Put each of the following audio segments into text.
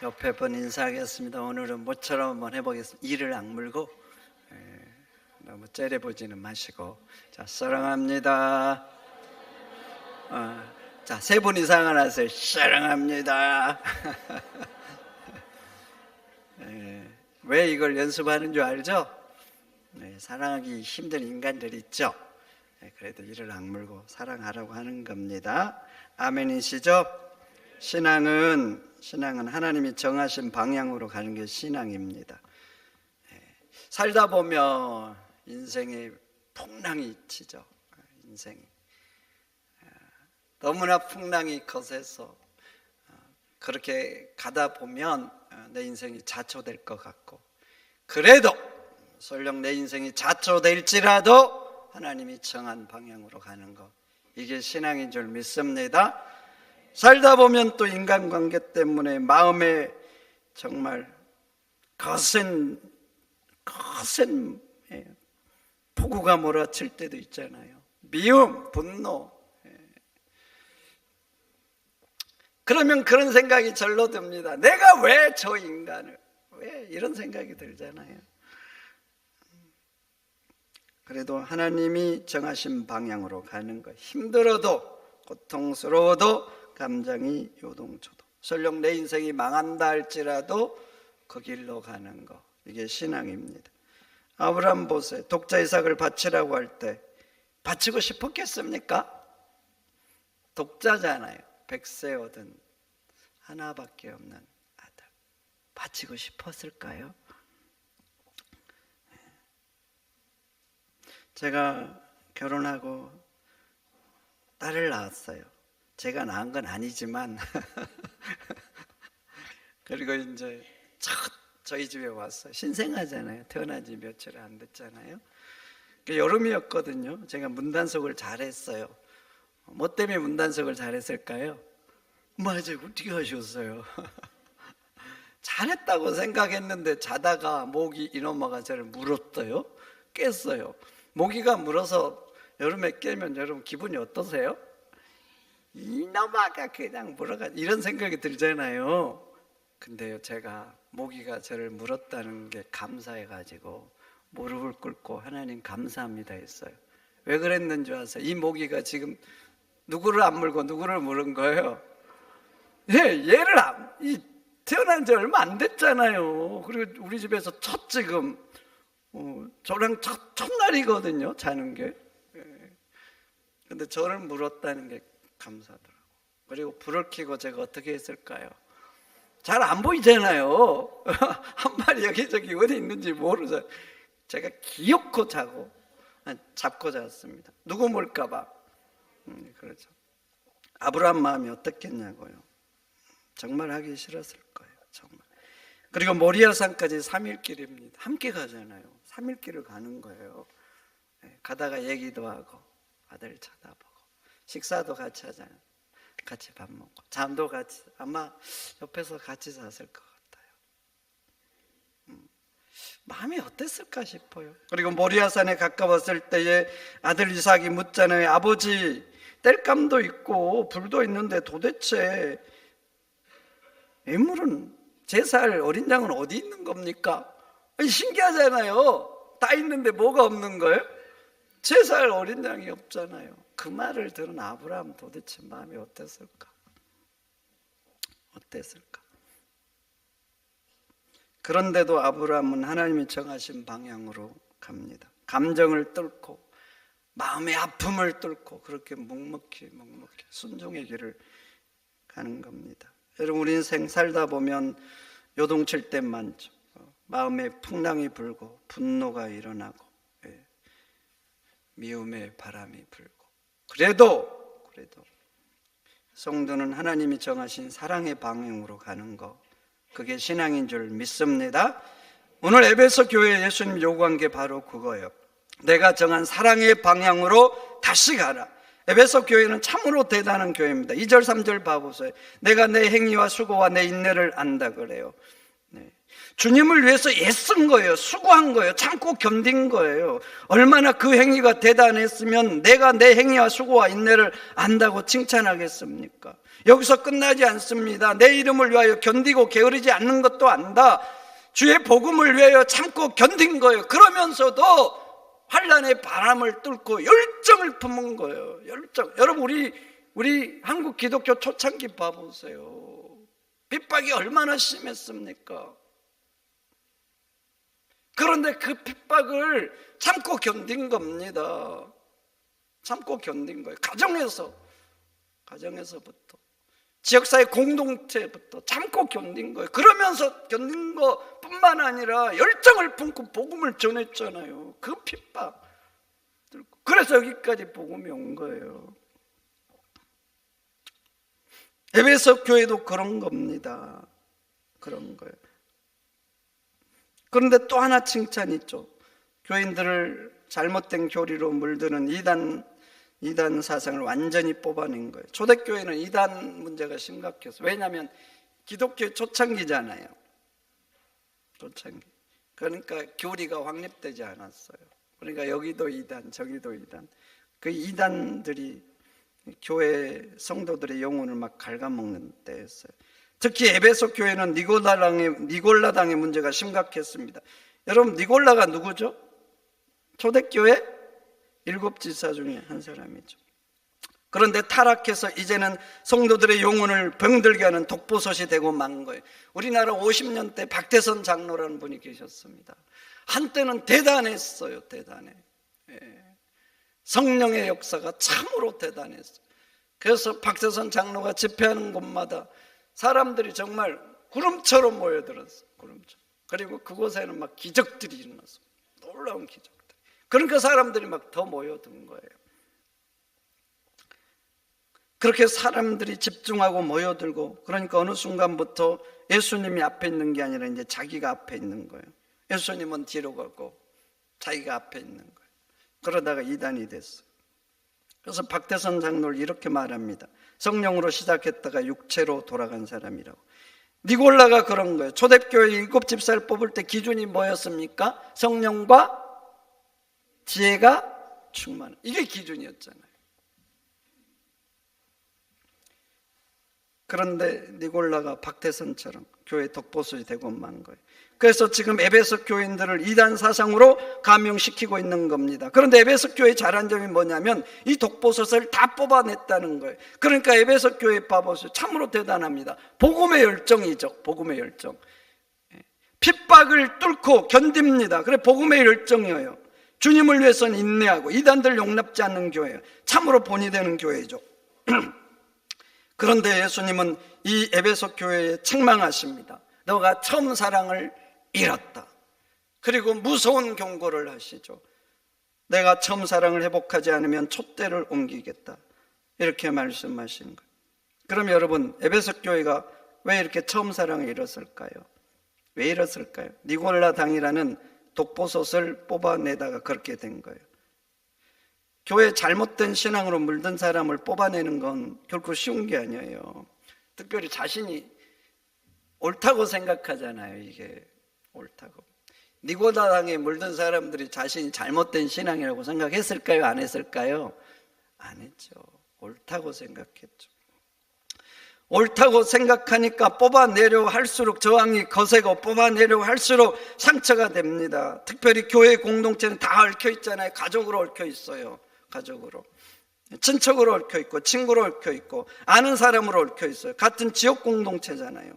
옆에 분 인사하겠습니다. 오늘은 모처럼 한번 해보겠습니다. 이를 악물고 너무 째려보지는 마시고, 자, 사랑합니다. 자, 세 분 이상은 하세요. 사랑합니다. 왜 이걸 연습하는 줄 알죠? 사랑하기 힘든 인간들 있죠? 그래도 이를 악물고 사랑하라고 하는 겁니다. 아멘이시죠? 신앙은 하나님이 정하신 방향으로 가는 게 신앙입니다. 살다 보면 인생에 풍랑이 치죠. 인생이 너무나 풍랑이 거세서 그렇게 가다 보면 내 인생이 자초될 것 같고, 그래도 설령 내 인생이 자초될지라도 하나님이 정한 방향으로 가는 것, 이게 신앙인 줄 믿습니다. 살다 보면 또 인간관계 때문에 마음에 정말 거센 폭우가 몰아칠 때도 있잖아요. 미움, 분노. 그러면 그런 생각이 절로 듭니다. 내가 왜 저 인간을, 왜 이런 생각이 들잖아요. 그래도 하나님이 정하신 방향으로 가는 것, 힘들어도 고통스러워도 감정이 요동쳐도, 설령 내 인생이 망한다 할지라도 그 길로 가는 것, 이게 신앙입니다. 아브라함 보세요. 독자 이삭을 바치라고 할 때 바치고 싶었겠습니까? 독자잖아요. 백세 얻은 하나밖에 없는 아들, 바치고 싶었을까요? 제가 결혼하고 딸을 낳았어요. 제가 낳은 건 아니지만 그리고 이제 저희 집에 왔어요. 신생아잖아요. 태어난 지 며칠 안 됐잖아요. 여름이었거든요. 제가 문단속을 잘했어요. 뭐 때문에 문단속을 잘했을까요? 맞아요. 어떻게 하셨어요? 잘했다고 생각했는데 자다가 모기 이놈아가 저를 물었어요. 깼어요. 모기가 물어서 여름에 깨면 여러분 기분이 어떠세요? 이놈아가 그냥 물어가, 이런 생각이 들잖아요. 근데요, 제가 모기가 저를 물었다는 게 감사해가지고 무릎을 꿇고 하나님 감사합니다 했어요. 왜 그랬는지 아세요? 이 모기가 지금 누구를 안 물고 누구를 물은 거예요? 얘를 태어난 지 얼마 안 됐잖아요. 그리고 우리 집에서 지금 저랑 첫날이거든요, 자는 게. 근데 저를 물었다는 게 감사하더라고요. 그리고 불을 켜고 제가 어떻게 했을까요? 잘 안 보이잖아요. 한 마리 여기저기 어디 있는지 모르죠. 제가 기어코 잡고 잤습니다. 누구 물까봐. 그렇죠. 아브라함 마음이 어떻겠냐고요. 정말 하기 싫었을 거예요. 정말. 그리고 모리아산까지 3일 길입니다. 함께 가잖아요. 3일 길을 가는 거예요. 가다가 얘기도 하고 아들 쳐다보고 식사도 같이 하잖아요. 같이 밥 먹고 잠도 같이, 아마 옆에서 같이 잤을 것 같아요. 마음이 어땠을까 싶어요. 그리고 모리아산에 가까웠을 때에 아들 이삭이 묻잖아요. 아버지, 땔감도 있고 불도 있는데 도대체 예물은, 제사할 어린 양은 어디 있는 겁니까? 신기하잖아요. 다 있는데 뭐가 없는 거예요? 제사할 어린 양이 없잖아요. 그 말을 들은 아브라함 도대체 마음이 어땠을까? 그런데도 아브라함은 하나님이 정하신 방향으로 갑니다. 감정을 뚫고 마음의 아픔을 뚫고 그렇게 묵묵히 순종의 길을 가는 겁니다. 여러분, 우리 인생 살다 보면 요동칠 때 많죠. 마음에 풍랑이 불고 분노가 일어나고 미움의 바람이 불고, 그래도 성도는 하나님이 정하신 사랑의 방향으로 가는 것, 그게 신앙인 줄 믿습니다. 오늘 에베소 교회에 예수님 요구한 게 바로 그거예요. 내가 정한 사랑의 방향으로 다시 가라. 에베소 교회는 참으로 대단한 교회입니다. 2절 3절 봐보세요. 내가 내 행위와 수고와 내 인내를 안다 그래요. 주님을 위해서 애쓴 거예요. 수고한 거예요. 참고 견딘 거예요. 얼마나 그 행위가 대단했으면 내가 내 행위와 수고와 인내를 안다고 칭찬하겠습니까? 여기서 끝나지 않습니다. 내 이름을 위하여 견디고 게으르지 않는 것도 안다. 주의 복음을 위하여 참고 견딘 거예요. 그러면서도 환난의 바람을 뚫고 열정을 품은 거예요. 열정. 여러분, 우리 한국 기독교 초창기 봐보세요. 핍박이 얼마나 심했습니까? 그런데 그 핍박을 참고 견딘 겁니다. 참고 견딘 거예요. 가정에서부터, 지역사회 공동체부터 참고 견딘 거예요. 그러면서 견딘 것뿐만 아니라 열정을 품고 복음을 전했잖아요. 그 핍박. 그래서 여기까지 복음이 온 거예요. 에베소 교회도 그런 겁니다. 그런 거예요. 그런데 또 하나 칭찬이 있죠. 교인들을 잘못된 교리로 물드는 이단 사상을 완전히 뽑아낸 거예요. 초대교회는 이단 문제가 심각해서. 왜냐하면 기독교의 초창기잖아요. 초창기. 그러니까 교리가 확립되지 않았어요. 그러니까 여기도 이단, 저기도 이단. 그 이단들이 교회 성도들의 영혼을 막 갉아먹는 때였어요. 특히 에베소 교회는 니골라당의 문제가 심각했습니다. 여러분, 니골라가 누구죠? 초대교회 7지사 중에 한 사람이죠. 그런데 타락해서 이제는 성도들의 영혼을 병들게 하는 독보솥이 되고 만 거예요. 우리나라 50년대 박태선 장로라는 분이 계셨습니다. 한때는 대단했어요. 대단해. 성령의 역사가 참으로 대단했어요. 그래서 박태선 장로가 집회하는 곳마다 사람들이 정말 구름처럼 모여들었어요. 구름처럼. 그리고 그곳에는 막 기적들이 일어났어요. 놀라운 기적들. 그러니까 사람들이 막 더 모여든 거예요. 그렇게 사람들이 집중하고 모여들고, 그러니까 어느 순간부터 예수님이 앞에 있는 게 아니라 이제 자기가 앞에 있는 거예요. 예수님은 뒤로 가고 자기가 앞에 있는 거예요. 그러다가 이단이 됐어요. 그래서 박태선 장로를 이렇게 말합니다. 성령으로 시작했다가 육체로 돌아간 사람이라고. 니골라가 그런 거예요. 초대교회 7집사를 뽑을 때 기준이 뭐였습니까? 성령과 지혜가 충만한, 이게 기준이었잖아요. 그런데 니골라가 박태선처럼 교회 독보솥이 되고 만 거예요. 그래서 지금 에베소 교인들을 이단 사상으로 감형시키고 있는 겁니다. 그런데 에베소 교회의 잘한 점이 뭐냐면 이 독보솥을 다 뽑아냈다는 거예요. 그러니까 에베소 교회 봐보세요. 참으로 대단합니다. 복음의 열정이죠. 복음의 열정. 핍박을 뚫고 견딥니다. 그래, 복음의 열정이에요. 주님을 위해서는 인내하고 이단들 용납지 않는 교회예요. 참으로 본이 되는 교회죠. 그런데 예수님은 이 에베소 교회에 책망하십니다. 너가 처음 사랑을 잃었다. 그리고 무서운 경고를 하시죠. 내가 처음 사랑을 회복하지 않으면 촛대를 옮기겠다. 이렇게 말씀하신 거예요. 그럼 여러분, 에베소 교회가 왜 이렇게 처음 사랑을 잃었을까요? 왜 잃었을까요? 니골라 당이라는 독보솥을 뽑아내다가 그렇게 된 거예요. 교회 잘못된 신앙으로 물든 사람을 뽑아내는 건 결코 쉬운 게 아니에요. 특별히 자신이 옳다고 생각하잖아요. 이게 옳다고. 니고라 당에 물든 사람들이 자신이 잘못된 신앙이라고 생각했을까요? 안 했을까요? 안 했죠. 옳다고 생각했죠. 옳다고 생각하니까 뽑아내려 할수록 저항이 거세고 뽑아내려 할수록 상처가 됩니다. 특별히 교회 공동체는 다 얽혀 있잖아요. 가족으로 얽혀 있어요. 가족으로, 친척으로 얽혀 있고, 친구로 얽혀 있고, 아는 사람으로 얽혀 있어요. 같은 지역 공동체잖아요.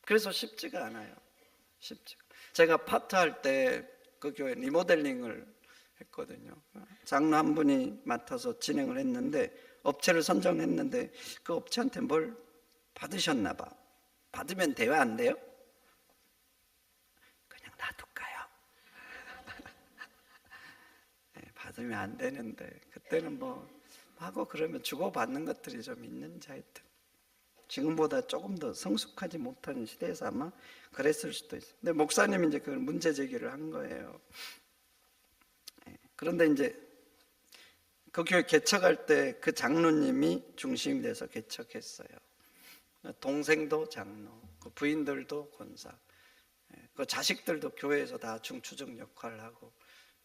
그래서 쉽지가 않아요. 쉽지가. 제가 파트할 때 그 교회 리모델링을 했거든요. 장로 한 분이 맡아서 진행을 했는데, 업체를 선정했는데 그 업체한테 뭘 받으셨나 봐. 받으면 돼요? 안 돼요? 그냥 놔둘까요? 네, 받으면 안 되는데 그때는 뭐 하고 그러면 주고받는 것들이 좀 있는지 하여튼 지금보다 조금 더 성숙하지 못한 시대에서 아마 그랬을 수도 있어요. 근데 목사님이 이제 그걸 문제 제기를 한 거예요. 네, 그런데 이제 그 교회 개척할 때 그 장로님이 중심이 돼서 개척했어요. 동생도 장로, 그 부인들도 권사. 그 자식들도 교회에서 다 중추적 역할을 하고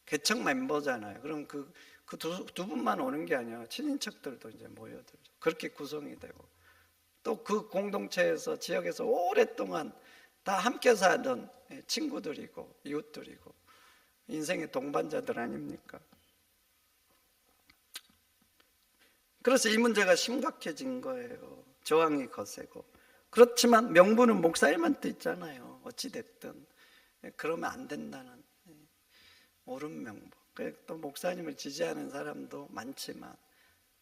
개척 멤버잖아요. 그럼 그 두 분만 오는 게 아니라 친인척들도 이제 모여들죠. 그렇게 구성이 되고 또 그 공동체에서 지역에서 오랫동안 다 함께 살던 친구들이고 이웃들이고 인생의 동반자들 아닙니까? 그래서 이 문제가 심각해진 거예요. 저항이 거세고. 그렇지만 명분은 목사님한테 있잖아요. 어찌됐든 그러면 안 된다는 옳은 명분. 또 목사님을 지지하는 사람도 많지만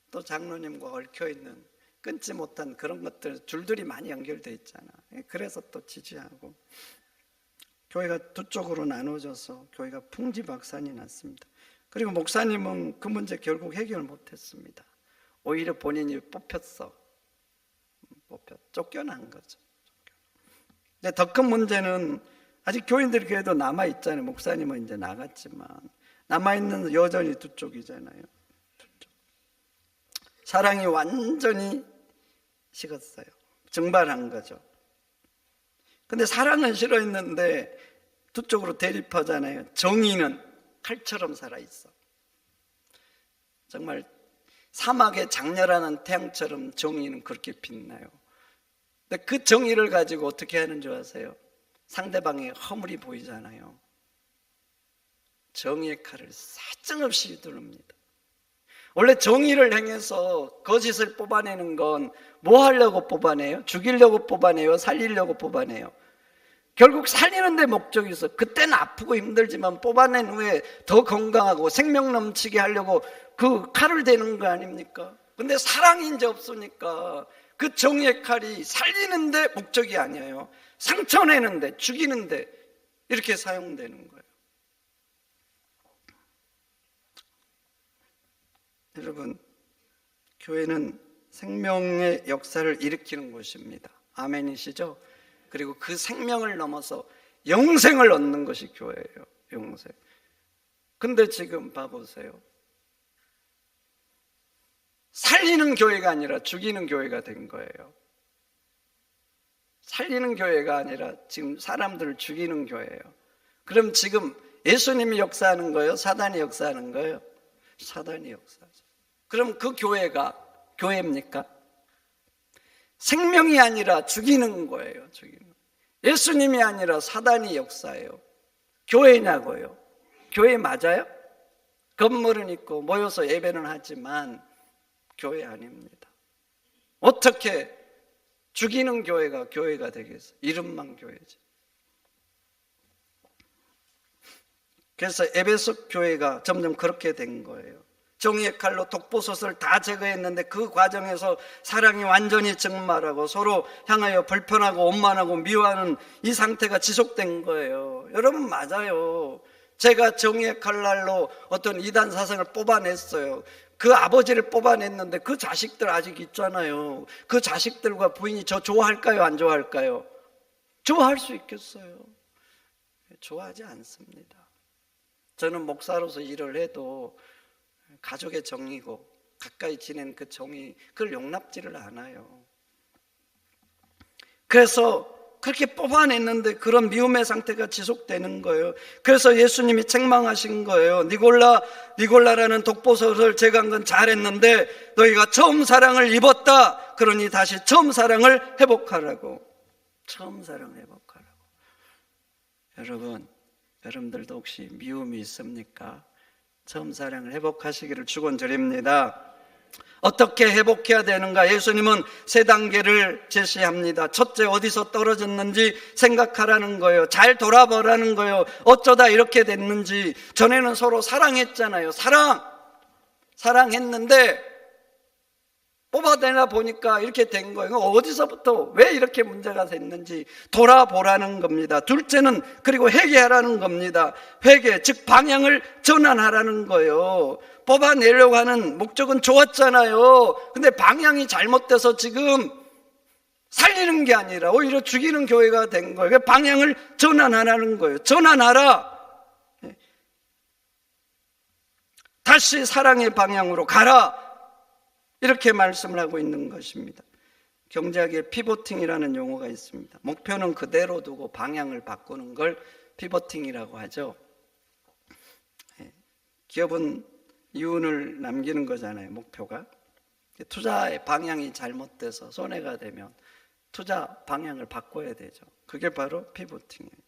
또 장로님과 얽혀있는 끊지 못한 그런 것들 줄들이 많이 연결되어 있잖아. 그래서 또 지지하고 교회가 두 쪽으로 나눠져서 교회가 풍지박산이 났습니다. 그리고 목사님은 그 문제 결국 해결 못했습니다. 오히려 본인이 쫓겨난 거죠. 더 큰 문제는 아직 교인들이 그래도 남아있잖아요. 목사님은 이제 나갔지만 남아있는 여전히 두 쪽이잖아요. 두 쪽. 사랑이 완전히 식었어요. 증발한 거죠. 근데 사랑은 싫어했는데 두 쪽으로 대립하잖아요. 정의는 칼처럼 살아있어. 정말 사막에 장렬하는 태양처럼 정의는 그렇게 빛나요. 근데 그 정의를 가지고 어떻게 하는 줄 아세요? 상대방의 허물이 보이잖아요. 정의의 칼을 사정없이 휘두릅니다. 원래 정의를 행해서 거짓을 뽑아내는 건 뭐 하려고 뽑아내요? 죽이려고 뽑아내요? 살리려고 뽑아내요? 결국 살리는 데 목적이 있어. 그때는 아프고 힘들지만 뽑아낸 후에 더 건강하고 생명 넘치게 하려고 그 칼을 대는 거 아닙니까? 근데 사랑이 이제 없으니까 그 정의의 칼이 살리는 데 목적이 아니에요. 상처내는 데, 죽이는 데 이렇게 사용되는 거예요. 여러분, 교회는 생명의 역사를 일으키는 곳입니다. 아멘이시죠? 그리고 그 생명을 넘어서 영생을 얻는 것이 교회예요. 영생. 근데 지금 봐보세요. 살리는 교회가 아니라 죽이는 교회가 된 거예요. 살리는 교회가 아니라 지금 사람들을 죽이는 교회예요. 그럼 지금 예수님이 역사하는 거예요? 사단이 역사하는 거예요? 사단이 역사하죠. 그럼 그 교회가 교회입니까? 생명이 아니라 죽이는 거예요. 죽이는. 예수님이 아니라 사단이 역사해요. 교회냐고요? 교회 맞아요? 건물은 있고 모여서 예배는 하지만 교회 아닙니다. 어떻게 죽이는 교회가 교회가 되겠어요? 이름만 교회지. 그래서 에베소 교회가 점점 그렇게 된 거예요. 정의의 칼로 독보솥을 다 제거했는데 그 과정에서 사랑이 완전히 증말하고 서로 향하여 불편하고 원만하고 미워하는 이 상태가 지속된 거예요. 여러분 맞아요. 제가 정의의 칼날로 어떤 이단 사상을 뽑아냈어요. 그 아버지를 뽑아냈는데 그 자식들 아직 있잖아요. 그 자식들과 부인이 저 좋아할까요? 안 좋아할까요? 좋아할 수 있겠어요? 좋아하지 않습니다. 저는 목사로서 일을 해도 가족의 정이고 가까이 지낸 그 정이 그걸 용납지를 않아요. 그래서 그렇게 뽑아냈는데 그런 미움의 상태가 지속되는 거예요. 그래서 예수님이 책망하신 거예요. 니골라라는 독보솥을 제거한 건 잘했는데 너희가 처음 사랑을 입었다. 그러니 다시 처음 사랑을 회복하라고. 처음 사랑을 회복하라고. 여러분들도 혹시 미움이 있습니까? 처음 사랑을 회복하시기를 축원드립니다. 어떻게 회복해야 되는가? 예수님은 세 단계를 제시합니다. 첫째, 어디서 떨어졌는지 생각하라는 거예요. 잘 돌아보라는 거예요. 어쩌다 이렇게 됐는지. 전에는 서로 사랑했잖아요. 사랑했는데 뽑아내나 보니까 이렇게 된 거예요. 어디서부터 왜 이렇게 문제가 됐는지 돌아보라는 겁니다. 둘째는 그리고 회개하라는 겁니다. 회개, 즉 방향을 전환하라는 거예요. 뽑아내려고 하는 목적은 좋았잖아요. 근데 방향이 잘못돼서 지금 살리는 게 아니라 오히려 죽이는 교회가 된 거예요. 방향을 전환하라는 거예요. 전환하라. 다시 사랑의 방향으로 가라. 이렇게 말씀을 하고 있는 것입니다. 경제학에 피보팅이라는 용어가 있습니다. 목표는 그대로 두고 방향을 바꾸는 걸 피보팅이라고 하죠. 기업은 이윤을 남기는 거잖아요, 목표가. 투자의 방향이 잘못돼서 손해가 되면 투자 방향을 바꿔야 되죠. 그게 바로 피보팅이에요.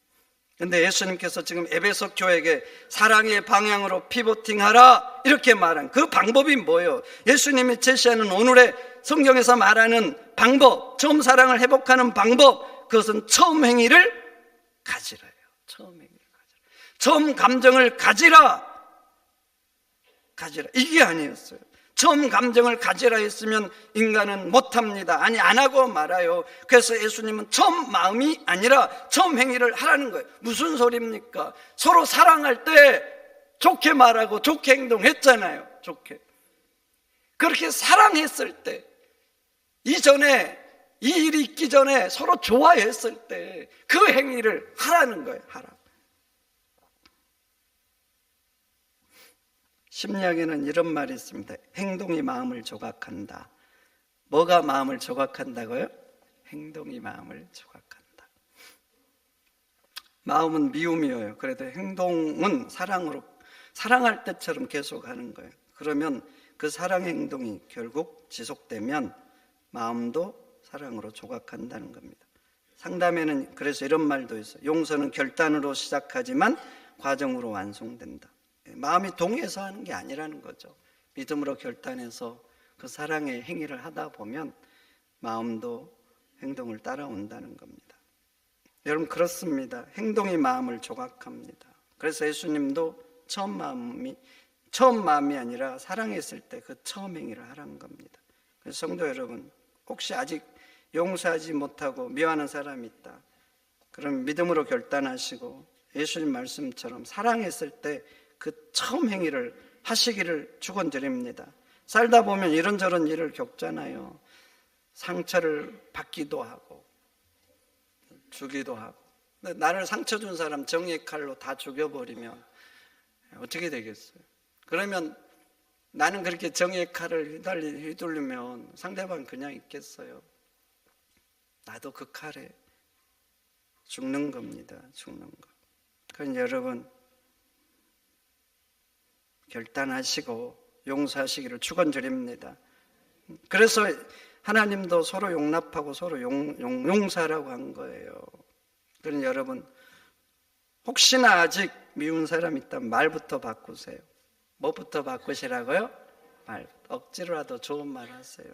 근데 예수님께서 지금 에베소 교회에게 사랑의 방향으로 피보팅하라 이렇게 말한 그 방법이 뭐예요? 예수님이 제시하는 오늘의 성경에서 말하는 방법, 처음 사랑을 회복하는 방법, 그것은 처음 행위를 가지라예요. 처음 행위를 가지라. 처음 감정을 가지라. 이게 아니었어요. 처음 감정을 가지라 했으면 인간은 못합니다. 아니, 안 하고 말아요. 그래서 예수님은 처음 마음이 아니라 처음 행위를 하라는 거예요. 무슨 소리입니까? 서로 사랑할 때 좋게 말하고 좋게 행동했잖아요. 좋게. 그렇게 사랑했을 때, 이전에 이 일이 있기 전에 서로 좋아했을 때 그 행위를 하라는 거예요. 하라. 심리학에는 이런 말이 있습니다. 행동이 마음을 조각한다. 뭐가 마음을 조각한다고요? 행동이 마음을 조각한다. 마음은 미움이에요. 그래도 행동은 사랑할 때처럼 계속 하는 거예요. 그러면 그 사랑의 행동이 결국 지속되면 마음도 사랑으로 조각한다는 겁니다. 상담에는 그래서 이런 말도 있어요. 용서는 결단으로 시작하지만 과정으로 완성된다. 마음이 동해서 하는 게 아니라는 거죠. 믿음으로 결단해서 그 사랑의 행위를 하다 보면 마음도 행동을 따라온다는 겁니다. 여러분, 그렇습니다. 행동이 마음을 조각합니다. 그래서 예수님도 처음 마음이 아니라 사랑했을 때 그 처음 행위를 하라는 겁니다. 그래서 성도 여러분, 혹시 아직 용서하지 못하고 미워하는 사람이 있다. 그럼 믿음으로 결단하시고 예수님 말씀처럼 사랑했을 때 그 처음 행위를 하시기를 축원드립니다. 살다 보면 이런저런 일을 겪잖아요. 상처를 받기도 하고 주기도 하고. 근데 나를 상처 준 사람 정의의 칼로 다 죽여버리면 어떻게 되겠어요? 그러면 나는 그렇게 정의의 칼을 휘둘리면 상대방 그냥 있겠어요? 나도 그 칼에 죽는 겁니다. 죽는 거. 그러니까 여러분, 결단하시고 용서하시기를 축원드립니다. 그래서 하나님도 서로 용납하고 서로 용서하라고 한 거예요. 그러니 여러분, 혹시나 아직 미운 사람 있다면 말부터 바꾸세요. 뭐부터 바꾸시라고요? 말. 억지로라도 좋은 말 하세요.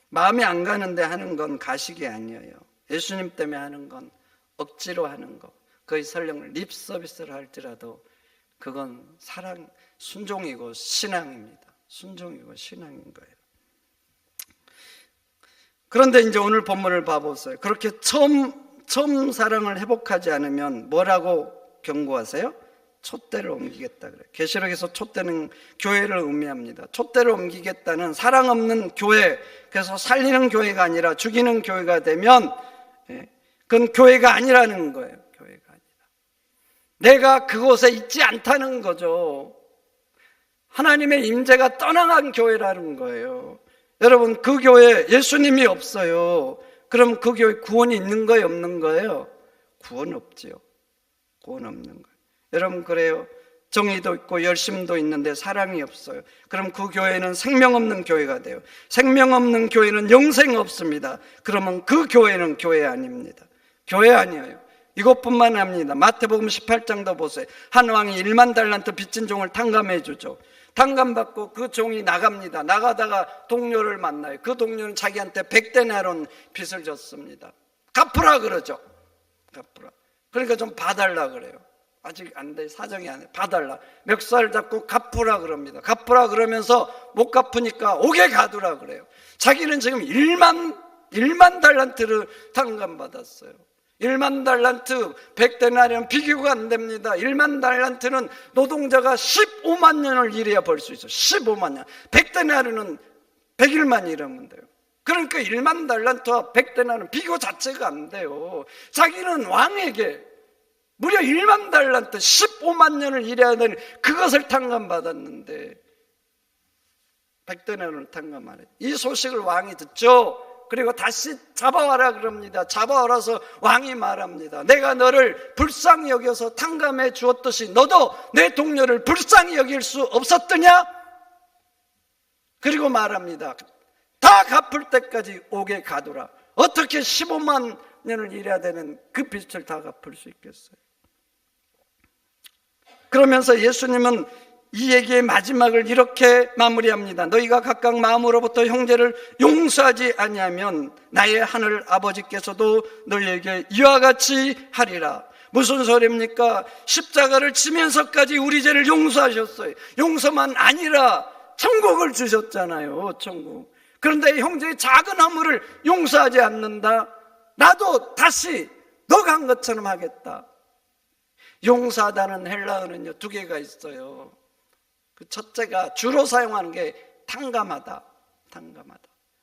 마음이 안 가는데 하는 건 가식이 아니에요. 예수님 때문에 하는 건 억지로 하는 거. 거의 설령 립 서비스를 할지라도 그건 사랑, 순종이고 신앙입니다. 순종이고 신앙인 거예요. 그런데 이제 오늘 본문을 봐보세요. 그렇게 처음 사랑을 회복하지 않으면 뭐라고 경고하세요? 촛대를 옮기겠다 그래요. 계시록에서 촛대는 교회를 의미합니다. 촛대를 옮기겠다는 사랑 없는 교회, 그래서 살리는 교회가 아니라 죽이는 교회가 되면 그건 교회가 아니라는 거예요. 교회가 아니라. 내가 그곳에 있지 않다는 거죠. 하나님의 임재가 떠나간 교회라는 거예요. 여러분, 그 교회에 예수님이 없어요. 그럼 그 교회에 구원이 있는 거예요, 없는 거예요? 구원 없지요. 구원 없는 거예요. 여러분, 그래요. 정의도 있고 열심도 있는데 사랑이 없어요. 그럼 그 교회는 생명 없는 교회가 돼요. 생명 없는 교회는 영생 없습니다. 그러면 그 교회는 교회 아닙니다. 교회 아니에요. 이것뿐만 합니다. 마태복음 18장도 보세요. 한 왕이 1만 달란트 빚진 종을 탕감해 주죠. 탕감받고 그 종이 나갑니다. 나가다가 동료를 만나요. 그 동료는 자기한테 100데나론 빚을 졌습니다. 갚으라 그러죠. 갚으라. 그러니까 좀 봐달라 그래요. 아직 안 돼. 사정이 안 돼. 봐달라. 멱살 잡고 갚으라 그럽니다. 갚으라 그러면서 못 갚으니까 옥에 가두라 그래요. 자기는 지금 1만 달란트를 탕감받았어요. 1만 달란트 100데나리온 비교가 안 됩니다. 1만 달란트는 노동자가 15만 년을 일해야 벌 수 있어요. 15만 년. 100데나리온은 100일만 일하면 돼요. 그러니까 1만 달란트와 100데나리온 비교 자체가 안 돼요. 자기는 왕에게 무려 1만 달란트 15만 년을 일해야 되는 그것을 탕감받았는데 100데나리온을 탕감 안 해요. 이 소식을 왕이 듣죠. 그리고 다시 잡아와라 그럽니다. 잡아와라서 왕이 말합니다. 내가 너를 불쌍히 여겨서 탕감해 주었듯이 너도 내 동료를 불쌍히 여길 수 없었더냐? 그리고 말합니다. 다 갚을 때까지 옥에 가두라. 어떻게 15만 년을 일해야 되는 그 빚을 다 갚을 수 있겠어요? 그러면서 예수님은 이 얘기의 마지막을 이렇게 마무리합니다. 너희가 각각 마음으로부터 형제를 용서하지 아니하면 나의 하늘 아버지께서도 너희에게 이와 같이 하리라. 무슨 소리입니까? 십자가를 지면서까지 우리 죄를 용서하셨어요. 용서만 아니라 천국을 주셨잖아요. 천국. 그런데 형제의 작은 허물을 용서하지 않는다? 나도 다시 너가 한 것처럼 하겠다. 용서하다는 헬라어는요, 두 개가 있어요. 그 첫째가 주로 사용하는 게 탕감하다. 탕감하다.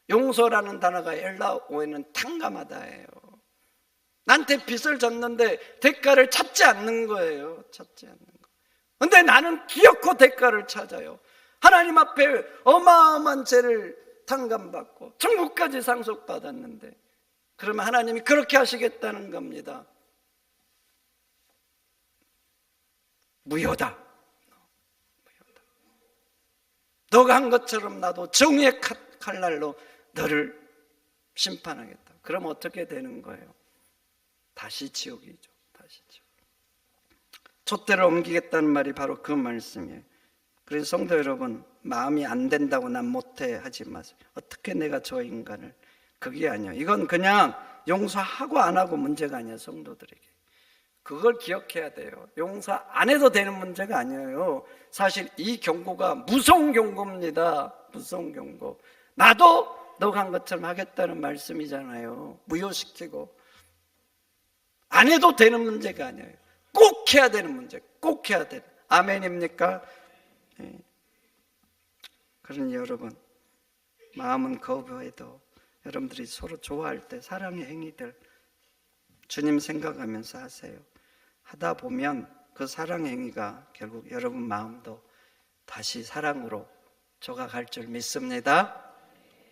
용서라는 단어가 헬라어에는 탕감하다예요. 나한테 빚을 졌는데 대가를 찾지 않는 거예요. 찾지 않는 거. 근데 나는 기어코 대가를 찾아요. 하나님 앞에 어마어마한 죄를 탕감받고 천국까지 상속받았는데, 그러면 하나님이 그렇게 하시겠다는 겁니다. 무효다. 너가 한 것처럼 나도 정의의 칼날로 너를 심판하겠다. 그럼 어떻게 되는 거예요? 다시 지옥이죠. 다시 지옥. 촛대를 옮기겠다는 말이 바로 그 말씀이에요. 그래서 성도 여러분, 마음이 안 된다고 난 못해 하지 마세요. 어떻게 내가 저 인간을. 그게 아니에요. 이건 그냥 용서하고 안 하고 문제가 아니에요. 성도들에게. 그걸 기억해야 돼요. 용서 안 해도 되는 문제가 아니에요. 사실 이 경고가 무서운 경고입니다. 무서운 경고. 나도 너가 한 것처럼 하겠다는 말씀이잖아요. 무효시키고. 안 해도 되는 문제가 아니에요. 꼭 해야 되는 문제. 꼭 해야 되는. 아멘입니까? 네. 그러니 여러분, 마음은 거부해도 여러분들이 서로 좋아할 때 사랑의 행위들 주님 생각하면서 하세요. 하다 보면 그 사랑의 행위가 결국 여러분 마음도 다시 사랑으로 조각할 줄 믿습니다.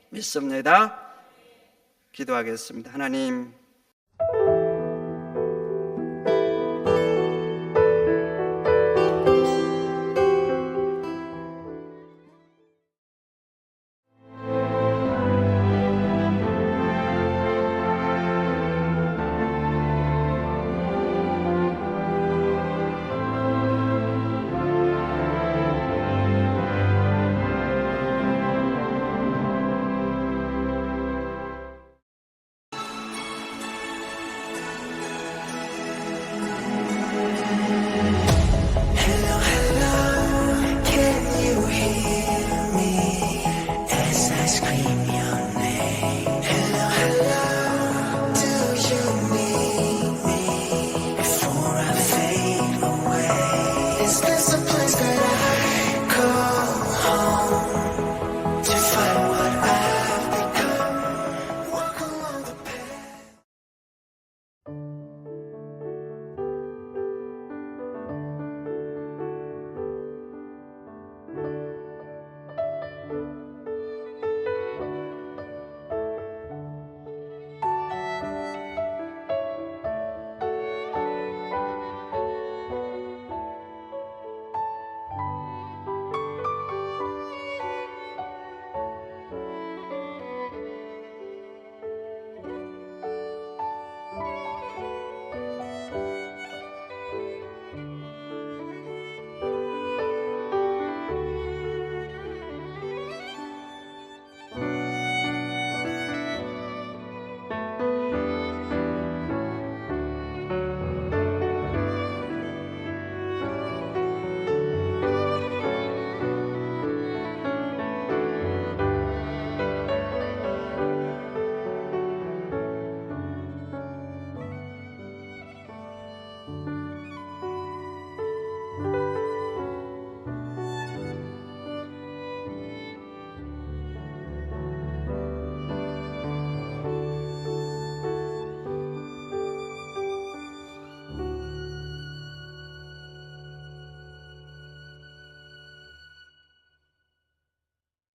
믿습니다. 기도하겠습니다. 하나님,